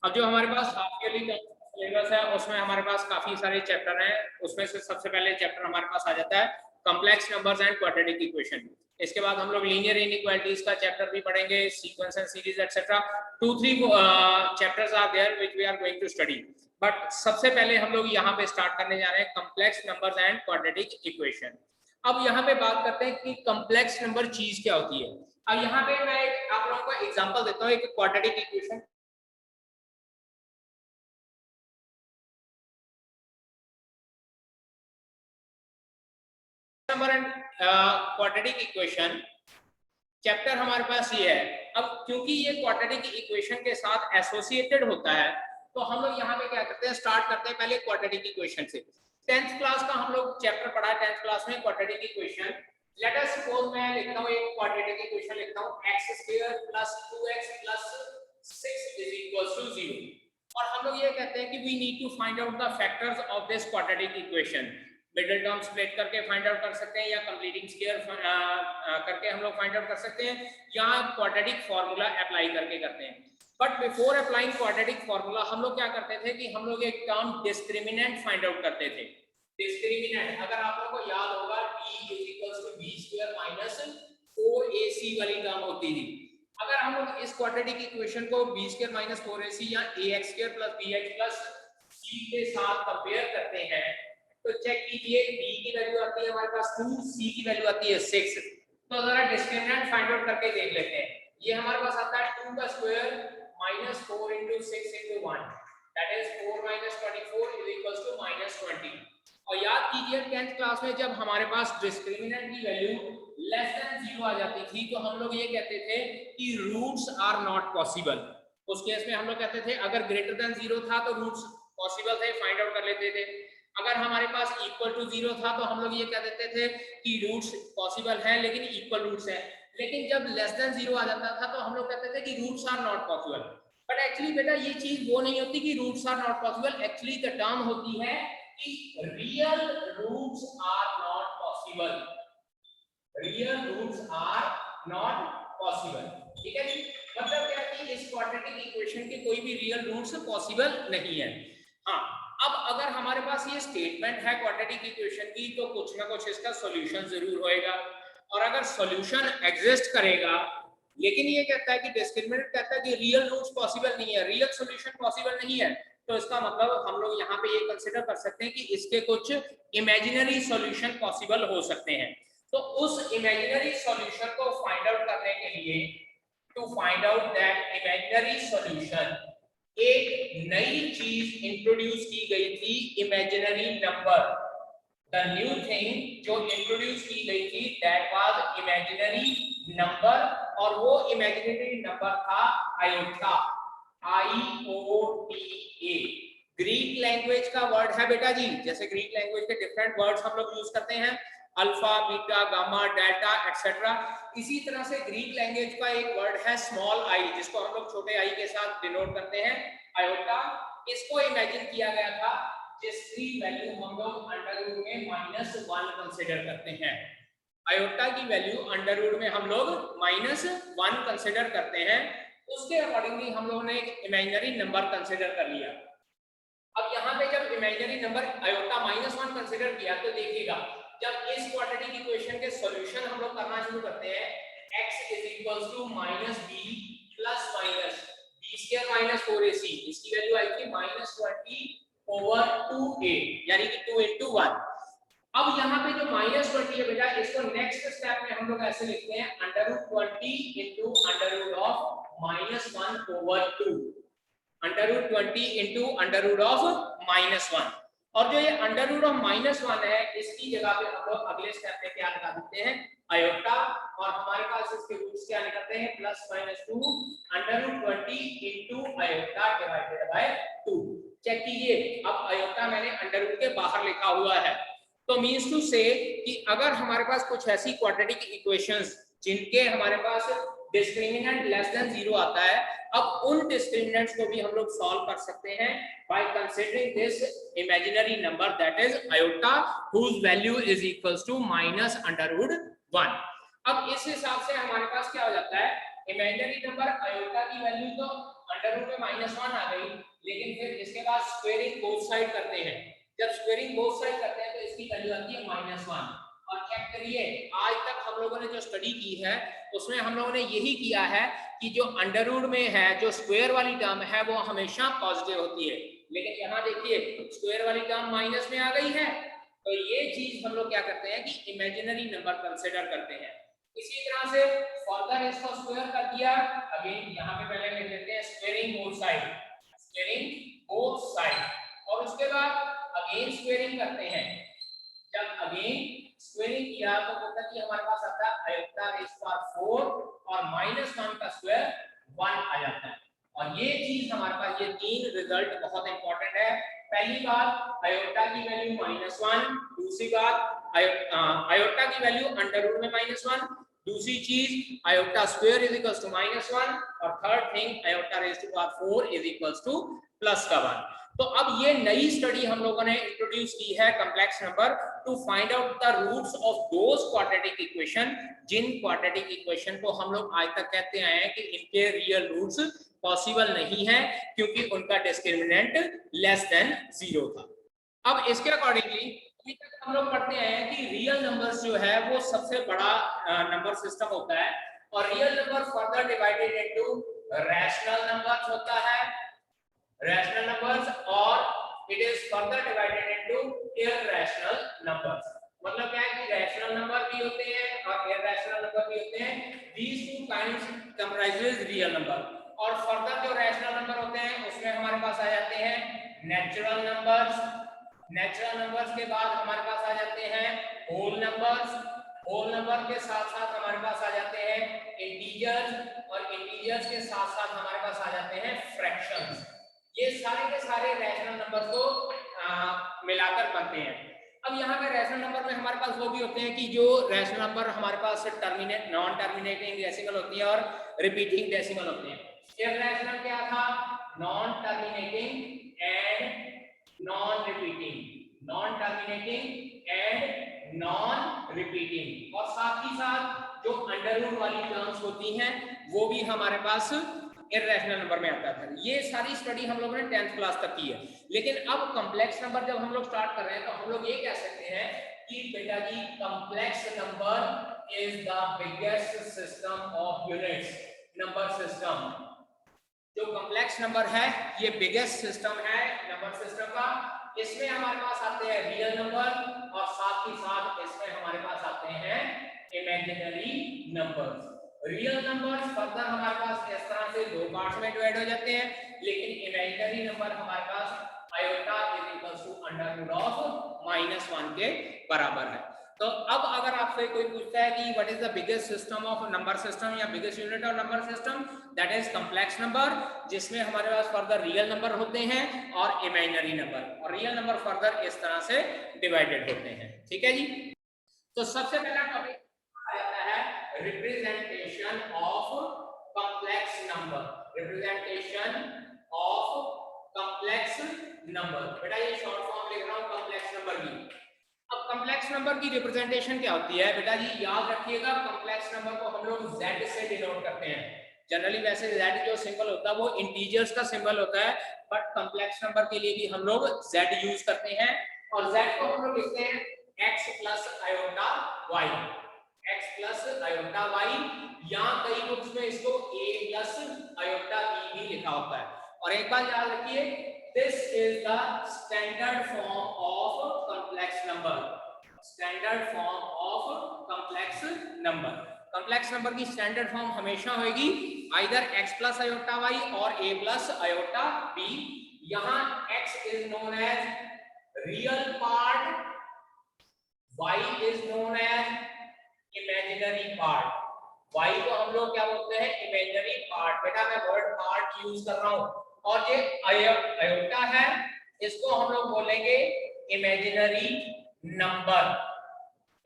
अब जो हमारे पास हाफ ईयरली सिलेबस है उसमें हमारे पास काफी सारे चैप्टर हैं। उसमें से सबसे पहले चैप्टर हमारे पास आ जाता है complex numbers and quadratic equation. इसके बाद हम लोग लीनियर इनइक्वालिटीज का चैप्टर भी पढ़ेंगे, sequence and series etcetera. 2-3 chapters are there which we are going to study. But सबसे पहले हम लोग यहाँ पे स्टार्ट करने जा रहे हैं complex numbers and quadratic equation. अब यहाँ पे बात करते हैं कि कॉम्प्लेक्स नंबर चीज क्या होती है। अब यहाँ पे मैं आप लोगों को एग्जांपल देता हूँ एक quadratic equation. Number and quadratic equation chapter हमारे पास ये है। अब क्योंकि ये क्वाड्रेटिक इक्वेशन के साथ एसोसिएटेड होता है तो हम लोग यहाँ पे क्या करते हैं, स्टार्ट करते हैं पहले क्वाड्रेटिक इक्वेशन से। 10th क्लास का हम लोग चैप्टर पढ़ा है 10th क्लास में quadratic equation. Late us suppose मैं लिखता हूँ एक क्वाड्रेटिक इक्वेशन लिखता हूँ x² + 2x + 6 = 0। और हम लोग ये कहते हैं कि we need to find out the factors of this quadratic equation. Middle term split करके फाइंड आउट कर सकते हैं या कंप्लीटिंग स्क्वायर करके हम लोग फाइंड आउट कर सकते हैं या क्वाड्रेटिक फार्मूला अप्लाई करके करते हैं। But before applying quadratic formula हम लोग क्या करते थे कि हम लोग एक टर्म डिस्क्रिमिनेंट फाइंड आउट करते थे। डिस्क्रिमिनेंट अगर आप लोगों को याद होगा d = b² - 4ac वाली टर्म होती थी। अगर हम लोग इस क्वाड्रेटिक इक्वेशन को b² - 4ac या ax² + bx + c के साथ कंपेयर करते हैं तो चेक कीजिए b की वैल्यू आती है हमारे पास 2, c की वैल्यू आती है 6। तो जरा डिस्क्रिमिनेंट फाइंड आउट करके देख लेते हैं। ये हमारे पास आता है 2 का स्क्वायर -4 * 6 * 1 दैट इज 4 - 24 = -20। और याद कीजिए 10th क्लास में जब हमारे पास डिस्क्रिमिनेंट की वैल्यू लेस देन 0 आ जाती थी तो हम लोग ये कहते थे कि रूट्स आर नॉट पॉसिबल। उस केस में हम लोग कहते थे अगर ग्रेटर देन 0 था तो रूट्स पॉसिबल थे, फाइंड आउट कर लेते थे। अगर हमारे पास इक्वल टू 0 था तो हम लोग ये कह देते थे कि रूट्स पॉसिबल है लेकिन इक्वल रूट्स है। लेकिन जब लेस देन 0 आ जाता था तो हम लोग कहते थे कि roots are not possible. But actually बेटा ये चीज वो नहीं होती कि roots are not possible. Actually the term होती है कि real roots are not possible. Real roots are not possible. ठीक है जी, मतलब क्या कि इस क्वाड्रेटिक इक्वेशन के कोई भी रियल रूट्स पॉसिबल नहीं है। हाँ, अब अगर हमारे पास ये स्टेटमेंट है क्वाड्रेटिक इक्वेशन की तो कुछ ना कुछ इसका सॉल्यूशन जरूर होएगा। और अगर सॉल्यूशन एग्जिस्ट करेगा लेकिन ये कहता है कि डिस्क्रिमिनेंट कहता है कि रियल रूट्स पॉसिबल नहीं है, रियल सॉल्यूशन पॉसिबल नहीं है, तो इसका मतलब हम लोग यहाँ पे ये कंसीडर कर सकते हैं कि इसके कुछ इमेजिनरी सॉल्यूशन पॉसिबल हो सकते हैं। तो उस इमेजिनरी सॉल्यूशन को फाइंड आउट करने के लिए to find out that imaginary solution एक नई चीज इंट्रोड्यूस की गई थी, imaginary number. The new thing जो इंट्रोड्यूस की गई थी दैट वाज इमेजिनरी नंबर। और वो इमेजिनरी नंबर था आयोटा, IOTA। ग्रीक लैंग्वेज का वर्ड है बेटा जी। जैसे ग्रीक लैंग्वेज के डिफरेंट वर्ड्स हम लोग यूज करते हैं, alpha, beta, gamma, delta etcetera. इसी तरह से ग्रीक लैंग्वेज का एक वर्ड है स्मॉल आई, जिसको हम लोग छोटे आई के साथ डिनोट करते हैं, आयोटा। इसको इमेजिन किया गया था जिसकी वैल्यू हम लोग अंडर रूट में -1 कंसीडर करते हैं। आयोटा की वैल्यू अंडर रूट में हम लोग -1 कंसीडर करते हैं। उसके अकॉर्डिंगली हम लोगों ने एक इमेजिनरी नंबर कंसीडर कर लिया। अब यहाँ पे जब इमेजिनरी नंबर आयोटा -1 कंसीडर किया तो देखिएगा जब इस क्वाड्रेटिक इक्वेशन के सॉल्यूशन हम लोग करना शुरू करते हैं, x = -b + b² - 4ac, इसकी वैल्यू आई थी -20/2a यानी कि 2 × 1। अब यहाँ पे जो -20 है बेटा इसको नेक्स्ट स्टेप में हम लोग ऐसे लिखते हैं √20 × √(-1/2) √20 × √(-1). और जो ये √(-1) है इसकी जगह पे हम लोग अगले स्टेप में क्या लगा देते हैं, आयोटा। और हमारे पास इसके रूट्स क्या निकलते हैं, +-2 √20 × आयोटा/2। चेक कीजिए, अब आयोटा मैंने अंडर रूट के बाहर लिखा हुआ है। तो मींस टू से कि अगर हमारे पास कुछ ऐसी क्वाड्रेटिक इक्वेशंस जिनके हमारे पास डिस्क्रिमिनेंट लेस देन 0 आता है, अब उन डिस्क्रिमिनेंट्स को भी हम लोग सॉल्व कर सकते हैं by considering this imaginary number that is iota whose value is equals to -√1। अब इस हिसाब से हमारे पास क्या हो जाता है, इमेजिनरी नंबर आयोटा की वैल्यू तो अंडर रूट में -1 आ गई, लेकिन फिर इसके बाद स्क्वायरिंग बोथ साइड करते हैं। जब स्क्वायरिंग बोथ साइड करते हैं तो इसकी वैल्यू आती है -1। और चेक करिए, आज तक हम लोगों ने जो स्टडी की है उसमें हम लोगों ने यही किया है कि जो अंडर रूट में है, जो स्क्वायर वाली टर्म है वो हमेशा पॉजिटिव होती है, लेकिन यहाँ देखिए स्क्वायर वाली टर्म माइनस में आ गई है, तो ये चीज हम लोग क्या करते हैं कि इमेजिनरी नंबर कंसीडर करते हैं। इसी तरह से फर्दर इसको स्क्वायर कर दिया, अगेन यहाँ पे पहले लिख लेते हैं squaring both side, squaring both side, और उसके बाद अगेन स्क्वायरिंग करते हैं। जब अगेन स्क्वायरिंग किया तो मतलब कि हमारे पास आता है आयोटा रेज़ पावर 4 और -1 का स्क्वायर 1 आ जाता है। और ये चीज हमारे पास, ये तीन रिजल्ट बहुत इंपॉर्टेंट है। पहली बात आयोटा की वैल्यू -1, दूसरी बात आयोटा की वैल्यू अंडर रूट में -1, दूसरी चीज iota square is equals to -1, और third thing iota raise to power 4 is equals to +1। तो अब ये नई स्टडी हम लोगों ने इंट्रोड्यूस की है complex number to find out the roots of those quadratic equation, जिन क्वाड्रेटिक इक्वेशन को हम लोग आज तक कहते आए हैं कि इनके रियल रूट्स पॉसिबल नहीं है क्योंकि उनका डिस्क्रिमिनेंट लेस देन 0 था। अब इसके अकॉर्डिंगली अभी तक हम लोग पढ़ते आए हैं कि रियल नंबर्स जो है वो सबसे बड़ा नंबर सिस्टम होता है, और real number further divided into rational numbers होता है, rational numbers, और it is further divided into irrational numbers। मतलब क्या है कि रैशनल नंबर भी होते हैं और irrational नंबर भी होते हैं। these two kinds comprises real number। और फर्दर जो रैशनल नंबर होते हैं उसमें हमारे पास आ जाते हैं नेचुरल नंबर्स, नेचुरल नंबर्स के बाद हमारे पास आ जाते हैं होल नंबर्स, होल नंबर के साथ साथ हमारे पास आ जाते हैं इंटीजर्स, और इंटीजर्स के साथ साथ हमारे पास आ जाते हैं फ्रैक्शंस। ये सारे के सारे रैशनल नंबर को मिलाकर बनते हैं। अब यहाँ पे रैशनल नंबर में हमारे पास वो भी होते हैं कि जो रैशनल नंबर हमारे पास टर्मिनेट नॉन टर्मिनेटिंग डेसिमल होती है और रिपीटिंग डेसिमल होते हैं। इररेशनल क्या था? Non terminating and non repeating, non terminating and non repeating, और साथ ही साथ जो अंडर रूट वाली टर्म्स होती हैं वो भी हमारे पास इररेशनल नंबर में आता था। ये सारी स्टडी हम लोगों ने 10th क्लास तक की है। लेकिन अब कॉम्प्लेक्स नंबर जब हम लोग स्टार्ट कर रहे हैं तो हम लोग ये कह सकते हैं कि बेटा जी complex number is the biggest system of units number system. जो कॉम्प्लेक्स नंबर है ये बिगेस्ट सिस्टम है नंबर सिस्टम का। इसमें हमारे पास आते हैं रियल नंबर और साथ ही साथ इसमें हमारे पास आते हैं imaginary numbers. Real numbers further हमारे पास इस तरह से दो पार्ट्स में डिवाइड हो जाते हैं, लेकिन इमेजिनरी नंबर हमारे पास iota is equals to under root of -1 के बराबर है। तो अब अगर आपसे कोई पूछता है कि what is the biggest system of number system या biggest unit of number system, that is complex number, जिसमें हमारे पास फर्दर रियल नंबर होते हैं और इमेजिनरी नंबर, और रियल नंबर फर्दर इस तरह से डिवाइडेड होते हैं। ठीक है जी। तो सबसे पहला टॉपिक आ जाता है representation of complex number, representation of complex number. बेटा ये शॉर्ट फॉर्म लिख रहा हूं कॉम्प्लेक्स नंबर की। अब कॉम्प्लेक्स नंबर की रिप्रेजेंटेशन क्या होती है बेटा जी? याद रखिएगा कॉम्प्लेक्स नंबर को हम लोग z से डिनोट करते हैं। जनरली वैसे z जो सिंबल होता है वो इंटीजर्स का सिंबल होता है, बट कॉम्प्लेक्स नंबर के लिए भी हम लोग z यूज करते हैं, और z को हम लोग लिखते हैं x plus iota y, x plus iota y, या कई बुक्स में इसको a प्लस आयोटा b भी लिखा होता है। और एक बात याद रखिए, this is the standard form of complex number, standard form of complex number। complex number की standard form हमेशा होगी either x plus iota y और a plus iota b। यहाँ x is known as real part, y is known as imaginary part। y को हम लोग क्या बोलते हैं? imaginary part। बेटा मैं वर्ड part यूज कर रहा हूँ, और ये आयोटा है इसको हम लोग बोलेंगे इमेजिनरी नंबर,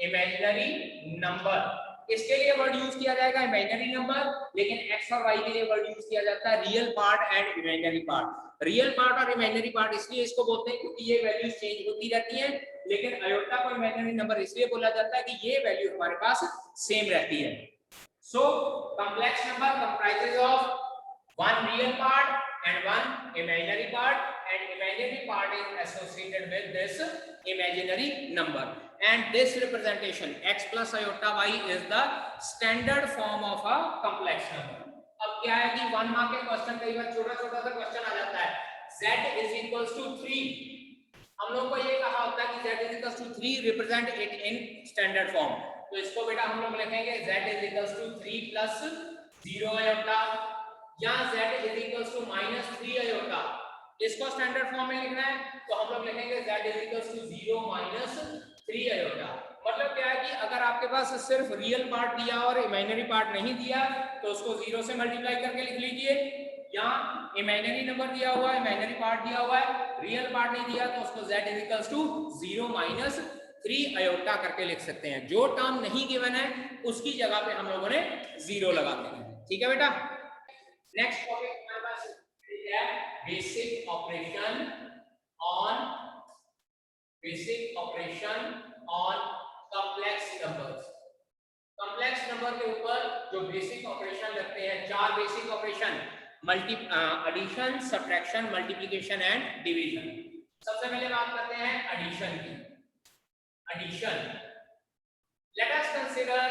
इमेजिनरी नंबर। इसके लिए वर्ड यूज किया जाएगा इमेजिनरी नंबर, लेकिन x और y के लिए वर्ड यूज किया जाता है real part and imaginary part. Real part और इमेजिनरी पार्ट इसलिए इसको बोलते हैं क्योंकि ये वैल्यूज चेंज होती रहती हैं, लेकिन आयोटा को इमेजिनरी नंबर इसलिए बोला जाता है कि ये वैल्यू हमारे पास सेम रहती है। So complex number comprises of one real part and one imaginary part, and imaginary part is associated with this imaginary number, and this representation x plus iota y is the standard form of a complex number. अब क्या है कि 1 mark के question कई बार छोटा छोटा सा question आ जाता है, z is equals to 3, हम लोग को ये कहा होता है कि z is equals to 3 represent it in standard form, तो इसको बेटा हम लोग लिखेंगे z is equals to 3 plus 0 iota, या z is equals to minus 3 iota, इसको स्टैंडर्ड फॉर्म में लिखना है तो हम लोग लिखेंगे z is equals to 0 minus 3 iota। मतलब क्या है कि अगर आपके पास सिर्फ रियल पार्ट दिया और इमेजिनरी पार्ट नहीं दिया तो उसको 0 से मल्टीप्लाई करके लिख लीजिए, या इमेजिनरी नंबर दिया हुआ है, इमेजिनरी पार्ट दिया हुआ है, रियल पार्ट नहीं दिया तो उसको z is equals to 0 minus 3 iota करके लिख सकते हैं। जो टर्म नहीं गिवन है उसकी जगह पे हम लोगों ने 0 लगा देना है, ठीक है बेटा। नेक्स्ट टॉपिक हमारे पास है basic operation on complex numbers. Complex number के ऊपर जो बेसिक ऑपरेशन लगते हैं, 4 basic operation, addition, subtraction, multiplication and division. सबसे पहले बात करते हैं एडिशन की। Addition, late us consider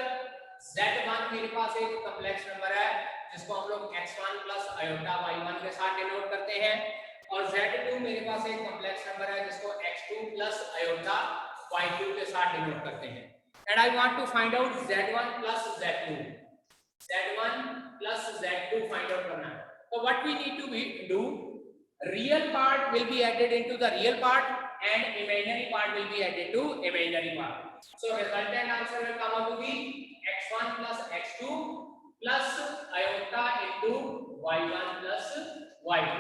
z1 मेरे पास एक कॉम्प्लेक्स नंबर है जिसको हम लोग x1 प्लस आयोटा y1 के साथ डिनोट करते हैं, और z2 मेरे पास एक कॉम्प्लेक्स नंबर है जिसको x2 प्लस आयोटा y2 के साथ डिनोट करते हैं। And I want to find out z1 plus z2, z1 plus z2 find out करना है। तो what we need to do, real part will be added into the real part and imaginary part will be added to imaginary part. So resultant answer will come out to be x1 plus x2 plus iota into y1 plus y2.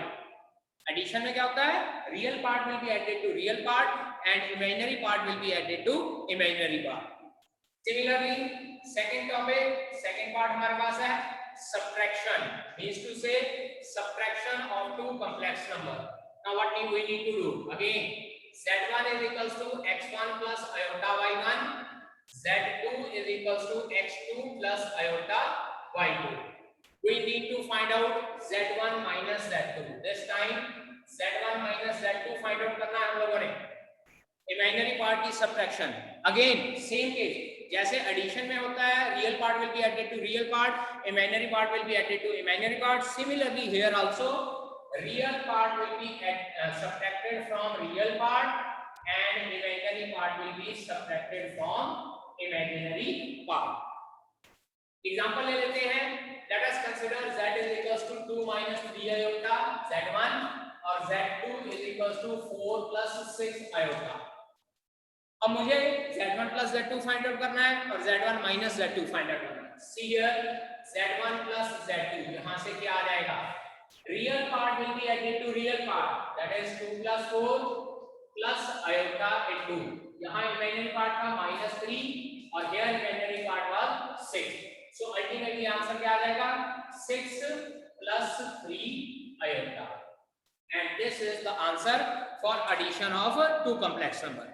Addition में क्या होता है, real part will be added to real part and imaginary part will be added to imaginary part. Similarly, second topic, second part हमारे पास है subtraction, means to say subtraction of two complex number. Now what we need to do, again z1 is equals to x1 plus iota y1, z2 is equals to x2 plus iota y2. We need to find out z1 minus z2. This time z1 minus z2 find out करना है हम लोगों ने। Imaginary part की subtraction, again same case जैसे addition में होता है, real part will be added to real part, imaginary part will be added to imaginary part. Similarly here also real part will be subtracted from real part and imaginary part will be subtracted from imaginary part. Example ले लेते हैं, let us consider z is equals to 2 minus 3 iota z1 और z2 is equals to 4 plus 6 iota। अब मुझे z1 plus z2 find out करना है और z1 minus z2 find out करना है। See here z1 plus z2, यहां से क्या आ जाएगा, real part will be added to real part, that is 2 plus 4 plus iota into, यहां इमेजिनरी पार्ट का -3 और here imaginary part was 6, so ultimately answer क्या आ जाएगा, 6 plus 3 iota, and this is the answer for addition of two complex number।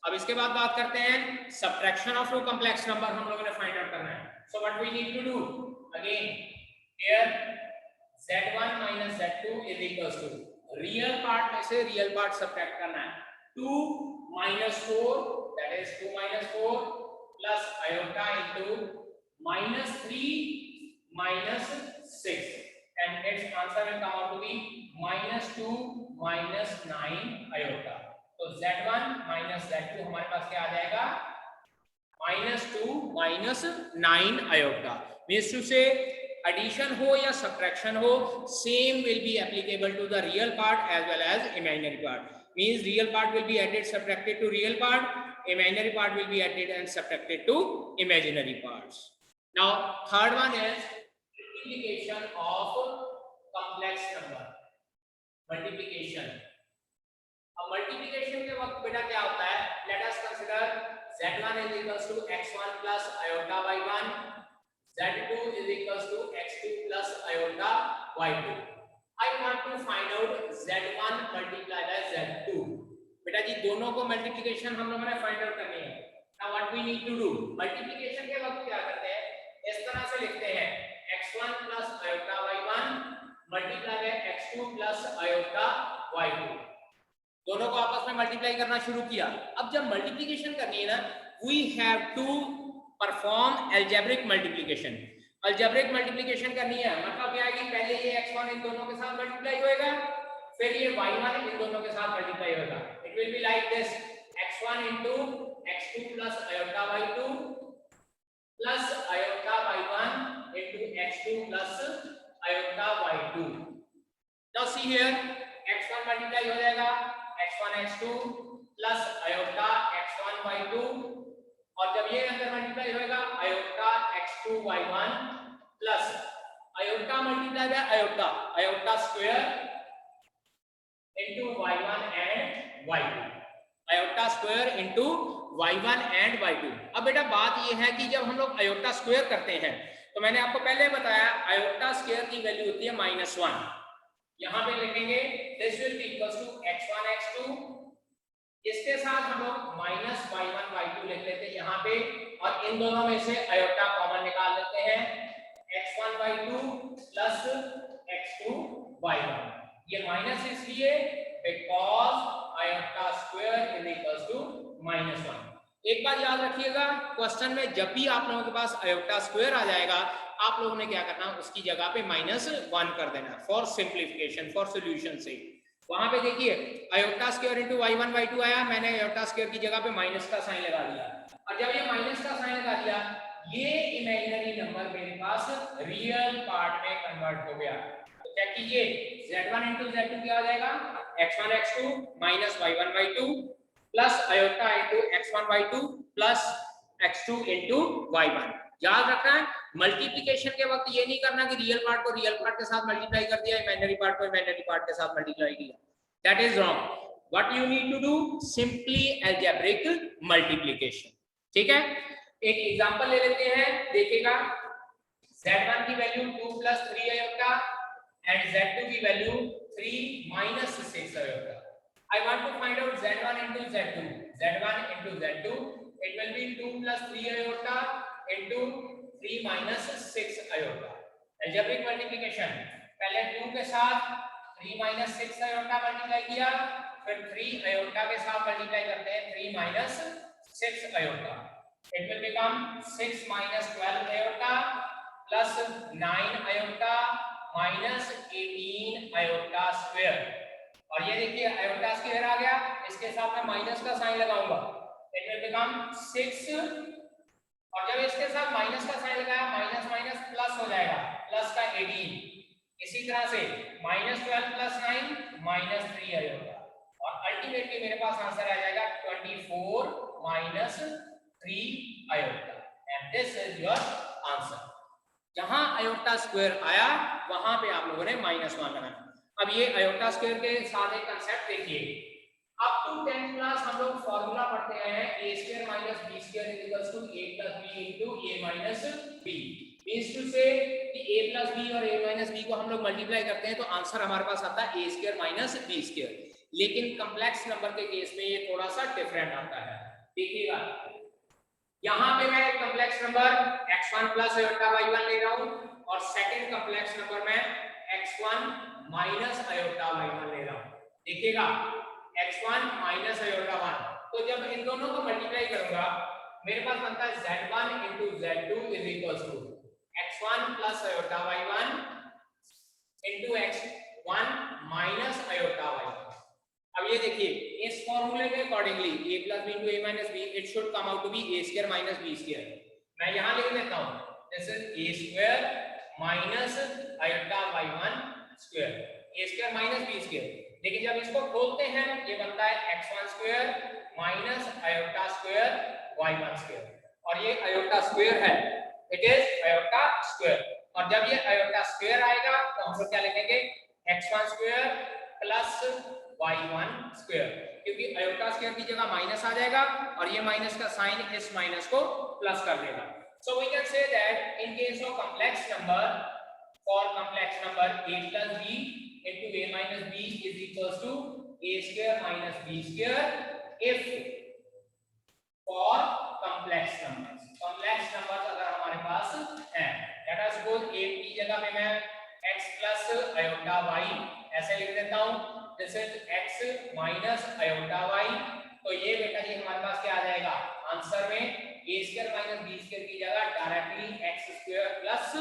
अब इसके बाद बात करते हैं subtraction of two complex number, हम लोगों ने फाइंड आउट करना है। So what we need to do, again here z1 minus z2 is equals to, real part में से रियल पार्ट सब्ट्रैक्ट करना है, 2 minus 4 that is 2 minus 4 plus iota into -3 minus 6, and its answer will come out to be -2 minus 9 iota। तो z1 minus z2 हमारे पास क्या आ जाएगा, -2 minus 9 iota। Means to say addition हो या सब्ट्रैक्शन हो, same will be applicable to the real part as well as imaginary part. Means real part will be added subtracted to real part, imaginary part will be added and subtracted to imaginary parts। Now third one is multiplication of complex number, multiplication। अब multiplication के वक्त बेटा क्या होता है, late us consider z1 is equals to x1 plus iota y1, z2 is equals to x2 plus iota y2। I want to find out z1 multiplied by z2। बेटा जी दोनों को मल्टीप्लिकेशन हम लोगों ने फाइंड आउट करनी है। Now what we need to do, multiplication के वक्त क्या करते हैं, इस तरह से लिखते हैं x1 plus iota y1 multiply by x2 plus iota y2, दोनों को आपस में मल्टीप्लाई करना शुरू किया। अब जब मल्टीप्लिकेशन करनी है ना, we have to perform algebraic multiplication. Algebraic multiplication करनी है मतलब क्या है कि पहले ये x1 इन दोनों के साथ मल्टीप्लाई होएगा, फिर ये y1 इन दोनों के साथ मल्टीप्लाई होगा। It will be like this, x1 into x2 plus iota y2 plus iota y1 into x2 plus iota y2. Now see here, x1 multiply हो जाएगा x1 x2 plus iota x1 y2, और जब ये अंदर multiply होएगा iota x2 y1 plus iota multiply by iota, iota square into y1 and y2, iota square into y1 and y2। अब बेटा बात ये है कि जब हम लोग iota square करते हैं तो मैंने आपको पहले बताया iota square की वैल्यू होती है -1। यहां पे लिखेंगे this will be equals to x1 x2, इसके साथ हम लोग -y1 y2 लिख लेते हैं यहाँ पे, और इन दोनों में से iota कॉमन निकाल लेते हैं, x1 y2 plus x2 y1। ये माइनस इसलिए because iota square is equals to -1। एक बात याद रखिएगा, क्वेश्चन में जब भी आप लोगों के पास आयोटा स्क्वायर आ जाएगा, आप लोगों ने क्या करना, उसकी जगह पे -1 कर देना फॉर सिंप्लीफिकेशन, फॉर सॉल्यूशन से। वहां पे देखिए iota square into y1 y2 आया, मैंने आयोटा स्क्वायर की जगह पे माइनस का साइन लगा दिया, और जब ये माइनस का साइन लगा दिया, ये इमेजिनरी नंबर मेरे पास रियल पार्ट में कन्वर्ट हो गया। चेक कीजिए, z1 into z2 क्या हो जाएगा, x1 x2 minus y1 y2 plus iota into x1 y2 plus x2 into y1। याद रखना है मल्टीप्लिकेशन के वक्त ये नहीं करना कि रियल पार्ट को रियल पार्ट के साथ मल्टीप्लाई कर दिया, इमेजिनरी पार्ट को इमेजिनरी पार्ट के साथ मल्टीप्लाई किया, that is wrong. What you need to do, simply algebraic multiplication. ठीक है, एक एग्जांपल ले लेते हैं, देखिएगा z1 की value 2 plus 3 iota and z2 की value 3 minus 6 iota। I want to find out z1 into z2, z1 into z2, it will be 2 plus 3 iota into 3 minus 6 iota। algebraic multiplication, पहले 2 के साथ 3 minus 6 iota multiply किया, फिर 3 iota के साथ multiply करते हैं 3 minus 6 iota, it will become 6 minus 12 iota plus 9 iota minus 18 iota square। और ये देखिए iota square आ गया, इसके साथ मैं माइनस का साइन लगाऊंगा, it will become 6, और जब इसके साथ माइनस का साइन लगाया, माइनस माइनस प्लस हो जाएगा, प्लस का 18। इसी तरह से -12 प्लस 9 -3 iota, और अल्टीमेटली मेरे पास आंसर आ जाएगा 24 minus 3 iota, and this is your answer। जहां आयोटा स्क्वायर आया वहां पे आप लोगों ने -1 लगाना। अब ये आयोटा स्क्वायर के साथ एक कांसेप्ट देखिए, अप टू 10th क्लास हम लोग फार्मूला पढ़ते हैं a square minus b square is equals to a plus b into a minus b। Means to say कि a प्लस b और a माइनस b को हम लोग मल्टीप्लाई करते हैं तो आंसर हमारे पास आता है a square minus b square. लेकिन कॉम्प्लेक्स नंबर के केस में ये थोड़ा सा डिफरेंट आता है। देखिएगा यहां पे मैं एक complex number x1 plus iota y1 ले रहा हूं, और सेकंड कॉम्प्लेक्स नंबर मैं x1 माइनस आयोटा y1 ले रहा हूं। देखिएगा x1 माइनस आयोटा 1, तो जब इन दोनों को मल्टीप्लाई करूंगा मेरे पास बनता है z1 into z2 is equals to x1 plus iota y1 into x1 minus iota y1। अब ये देखिए इस फॉर्मूले के accordingly a plus b into a minus b, it should come out to be a square minus b square। मैं यहां लिख देता हूं this is a square minus iota y1 square, a square minus b square। लेकिन जब इसको खोलते हैं ये बनता है x1 square minus iota square y1 square, और ये iota square है, it is iota square। और जब ये iota square आएगा तो हम लोग क्या लिखेंगे, x1 square plus y1 square, क्योंकि आयोटा स्क्वायर की जगह माइनस आ जाएगा और ये माइनस का साइन इस माइनस को प्लस कर देगा। So we can say that in case of complex number, for complex number a plus b into a minus b is equals to a square minus b square if for complex numbers। Complex numbers अगर हमारे पास हैं, let us suppose a की जगह पे मैं x plus iota Y, ऐसे लिख देता हूं, this is x minus iota Y. तो ये बेटा जी हमारे पास क्या आ जाएगा आंसर में, a square minus b square की जगह directly x square plus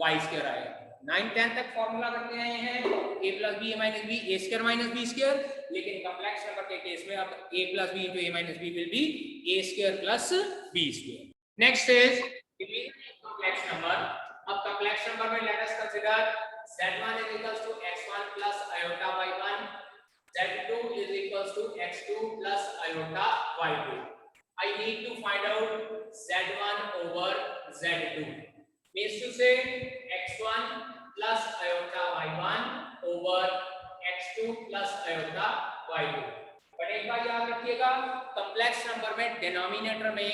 y square आएगा। 9 10 तक फॉर्मूला करते आए हैं a plus b minus b, a square minus b square, लेकिन कॉम्प्लेक्स नंबर के केस में अब a plus b into a minus b will be a square plus b square. Next is complex number. अब complex number में late us consider z1 is equals to x1 plus iota y1, z2 is equals to x2 plus iota y2. I need to find out z1 over z2. Means to say x1 plus iota y1 over x2 plus iota y2. But एक बार याद रखिएगा complex number में denominator में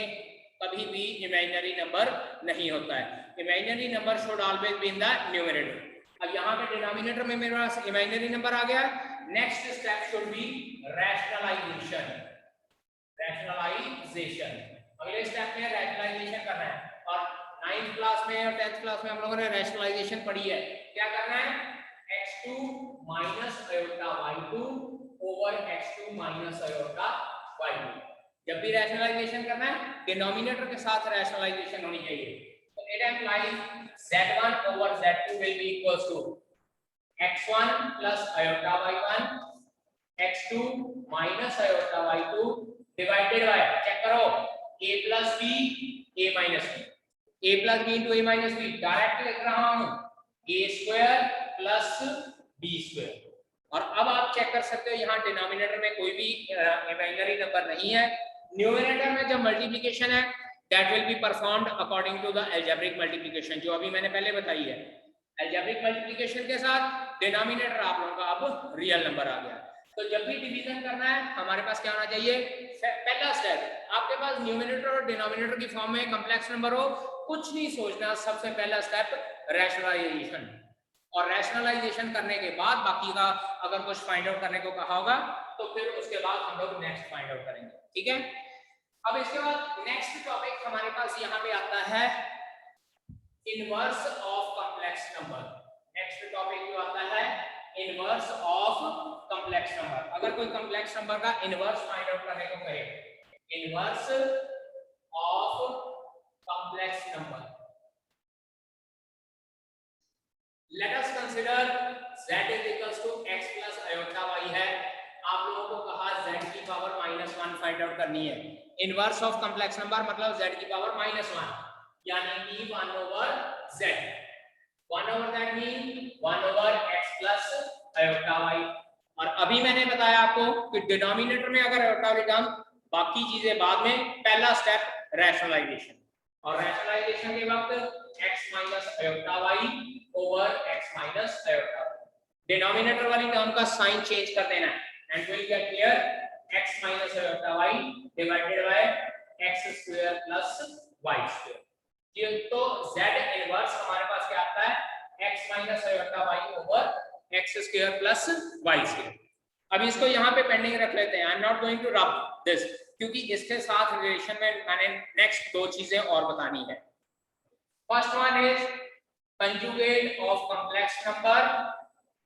कभी भी imaginary number नहीं होता है। Imaginary number should always be in the numerator. अब यहाँ पे डिनोमिनेटर में मेरे पास इमेजिनरी नंबर आ गया। Next step should be rationalization. Rationalization अगले स्टेप में रैशनलाइजेशन करना है, और 9th क्लास में और 10th क्लास में हम लोगों ने रैशनलाइजेशन पढ़ी है। क्या करना है, x2 minus iota y2 over x2 minus iota y2। जब भी रैशनलाइजेशन करना है डिनोमिनेटर के साथ रैशनलाइजेशन होनी चाहिए। तो it implies z1 over z2 will be equals to x1 plus iota y1 x2 minus iota y2 divided by, check करो, a plus b a minus b, a plus b into a minus b direct लिख रहा हूं a square plus b square। और अब आप check कर सकते हो यहाँ डिनोमिनेटर में कोई भी इमेजिनरी नंबर नहीं है। न्यूमरेटर में जब मल्टीप्लिकेशन है that will be performed according to the algebraic multiplication, जो अभी मैंने पहले बताई है। algebraic multiplication के साथ डिनोमिनेटर आप लोगों का अब रियल नंबर आ गया। तो जब भी डिवीजन करना है हमारे पास क्या होना चाहिए, पहला स्टेप आपके पास न्यूमरेटर और डिनोमिनेटर की फॉर्म में कॉम्प्लेक्स नंबर हो, कुछ नहीं सोचना, सबसे पहला स्टेप रैशनलाइजेशन। और रैशनलाइजेशन करने के बाद बाकी का अगर कुछ फाइंड आउट करने को कहा होगा तो फिर उसके बाद हम लोग नेक्स्ट फाइंड आउट करेंगे, ठीक है। अब इसके बाद नेक्स्ट टॉपिक हमारे पास यहाँ पे आता है inverse of complex number. Next topic जो आता है इनवर्स ऑफ कॉम्प्लेक्स नंबर। अगर कोई कॉम्प्लेक्स नंबर का इनवर्स फाइंड आउट करने को कहे, inverse of complex number, late us consider z is equals to x plus iota y है। आप लोगों को कहा z की पावर -1 फाइंड आउट करनी है। इनवर्स ऑफ कॉम्प्लेक्स नंबर मतलब z की पावर -1, यानी कि 1 over z। 1 over that mean 1 over x plus iota y। और अभी मैंने बताया आपको कि डिनोमिनेटर में अगर iota वाली टर्म, बाकी चीजें बाद में, पहला स्टेप रैशनलाइजेशन। और रैशनलाइजेशन के वक्त x माइनस iota y ओवर x माइनस iota y, डिनोमिनेटर वाली टर्म का साइन चेंज कर देना है and will get here x माइनस iota y divided by x square plus y square. ये तो z इनवर्स हमारे पास क्या आता है, x माइनस iota y over x square plus y square. अब इसको यहाँ पे पेंडिंग रख लेते हैं। I am not going to rub this, क्योंकि इसके साथ रिलेशन में मैंने नेक्स्ट दो चीजें और बतानी है। First one is conjugate of complex number.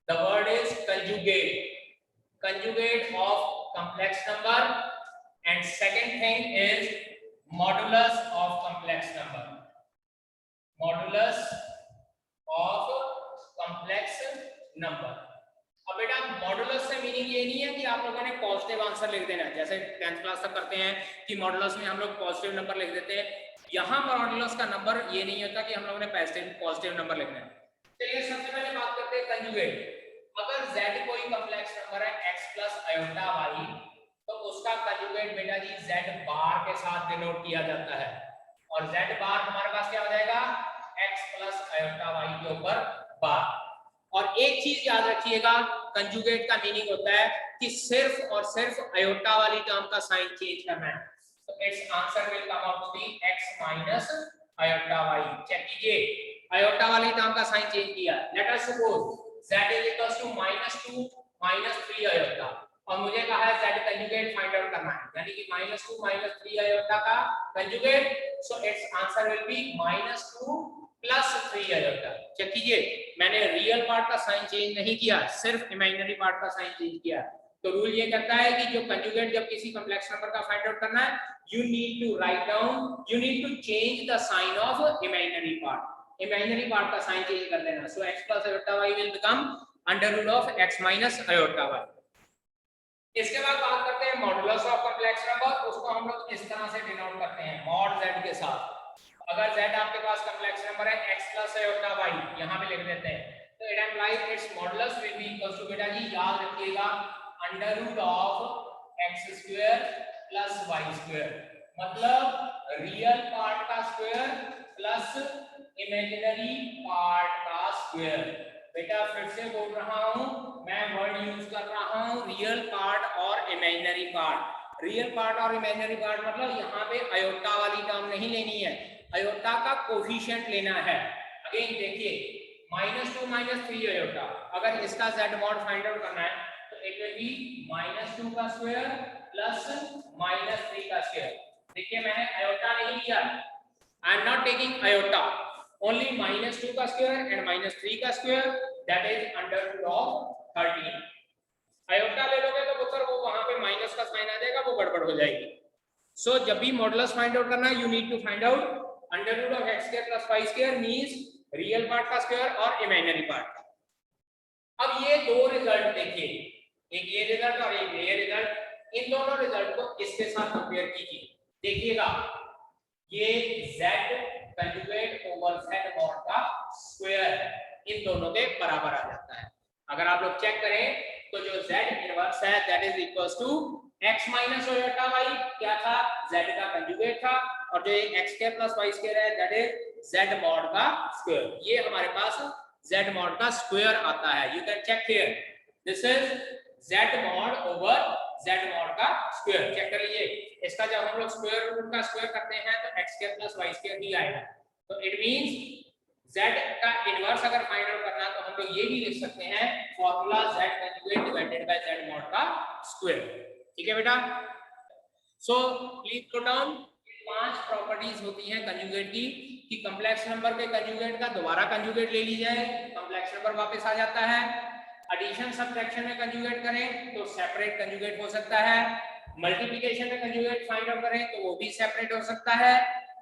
The word is conjugate, conjugate of complex number. And second thing is modulus of complex number, modulus of complex number। अब बेटा मॉडुलस से मीनिंग ये नहीं है कि आप लोगों ने पॉजिटिव आंसर लिख देना है, जैसे 10th क्लास तक करते हैं कि मॉडुलस में हम लोग पॉजिटिव नंबर लिख देते हैं। यहाँ मॉडुलस का नंबर ये नहीं होता कि हम लोगों ने पॉजिटिव नंबर लिखना है। चलिए सबसे पहले बात करते हैं कंजुगेट। अगर z कोई कॉम्प्लेक्स नंबर है x प्लस आयोटा y, तो उसका कंजुगेट बेटा जी z बार के साथ डिनोट किया जाता है। और z बार हमारे पास क्या हो जाएगा, x प्लस आयोटा y के ऊपर बार। और एक चीज याद रखिएगा, कंजुगेट का मीनिंग होता है कि सिर्फ और सिर्फ आयोटा वाली टर्म का साइन चेंज करना है। तो it's answer will come out to be x minus iota y। Check कीजिए, आयोटा वाली टर्म का साइन चेंज किया। Let us suppose z is equals to -2 -3 iota, और मुझे कहा है z कंजुगेट फाइंड आउट करना है, यानी कि -2 -3 आयोटा का conjugate. So it's answer will be -2 plus 3 iota. Check कीजिए, मैंने रियल पार्ट का साइन चेंज नहीं किया, सिर्फ इमेजिनरी पार्ट का साइन चेंज किया। तो रूल ये कहता है कि जो कंजुगेट जब किसी कॉम्प्लेक्स नंबर का फाइंड आउट करना है, you need to write down, you need to change the sign of imaginary part. Imaginary part का साइन चेंज कर देना। So x plus iota y will become under root of x minus iota y। इसके बाद बात करते हैं modulus of complex number. उसको हम लोग इस तरह से डिनोट करते हैं मॉड z के साथ। अगर z आपके पास कॉम्प्लेक्स नंबर है x प्लस आयोटा y, यहां पे लिख देते हैं, तो it implies its modulus will be equal to, बेटा जी याद रखिएगा, under root of x square plus y square, मतलब रियल पार्ट का स्क्वायर प्लस इमेजिनरी पार्ट का स्क्वायर। बेटा फिर से बोल रहा हूं, मैं वर्ड यूज कर रहा हूं रियल पार्ट और इमेजिनरी पार्ट। रियल पार्ट और इमेजिनरी पार्ट मतलब यहाँ पे अयोटा वाली टर्म नहीं लेनी है, अयोटा का कोफिशिएंट लेना है। अगेन देखिए, -2 -3 अयोटा, अगर इसका z मॉड फाइंड आउट करना है तो इट विल बी -2 का स्क्वायर प्लस -3 का स्क्वायर। देखिए मैंने अयोटा नहीं लिया, I am not taking iota, only -2 का स्क्वायर एंड -3 का square, that is under root of 13। Iota ले लोगे तो पुत्र वो वहां पे माइनस का साइन आ जाएगा, वो गड़बड़ हो जाएगी। सो जब भी मॉडुलस फाइंड आउट करना है, you need to find out under root of x square plus y square means real part का स्क्वायर और इमेजिनरी पार्ट का। अब ये दो रिजल्ट देखिए, एक ये रिजल्ट और एक ये रिजल्ट, इन दोनों रिजल्ट को इसके साथ कंपेयर कीजिए। देखिएगा ये z conjugate over z mod का स्क्वायर इन दोनों के बराबर आ जाता है। अगर आप लोग चेक करें तो जो z इनवर्स है that is equals to x minus iota y, क्या था, z का कंजुगेट था, और जो x square plus y square that that इज z मॉड का स्क्वायर। ये हमारे पास z मॉड का स्क्वायर आता है। You can check here, this is z mod over z mod का स्क्वायर। चेक कर लीजिए, इसका जब हम लोग स्क्वायर रूट का स्क्वायर करते हैं तो x square plus y square ही आएगा। तो इट मींस z का इनवर्स अगर फाइंड आउट करना है तो हम लोग ये भी लिख सकते हैं, formula z conjugate divided by z mod का स्क्वायर। ठीक है बेटा, so please note down, 5 properties होती हैं कंजुगेट की, कि कॉम्प्लेक्स नंबर के कंजुगेट का दोबारा कंजुगेट ले ली जाए, कॉम्प्लेक्स नंबर वापस आ जाता है। एडिशन सब्ट्रैक्शन में कंजुगेट करें तो सेपरेट कंजुगेट हो सकता है। मल्टीप्लिकेशन में कंजुगेट फाइंड आउट करें तो वो भी सेपरेट हो सकता है।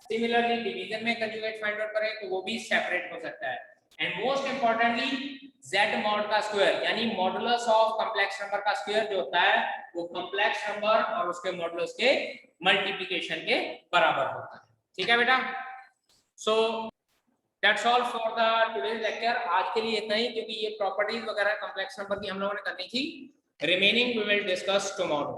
सिमिलरली डिवीजन में कंजुगेट फाइंड आउट करें तो वो भी सेपरेट हो सकता है। And most importantly z mod का स्क्वायर यानी मॉडुलस ऑफ कॉम्प्लेक्स नंबर का स्क्वायर जो होता है वो कॉम्प्लेक्स नंबर और उसके मॉडुलस के मल्टीप्लिकेशन के बराबर होता है। ठीक है बेटा, so that's all for the today's lecture. आज के लिए इतना ही, क्योंकि ये प्रॉपर्टीज वगैरह कॉम्प्लेक्स नंबर की हम लोगों ने करनी थी। Remaining we will discuss tomorrow.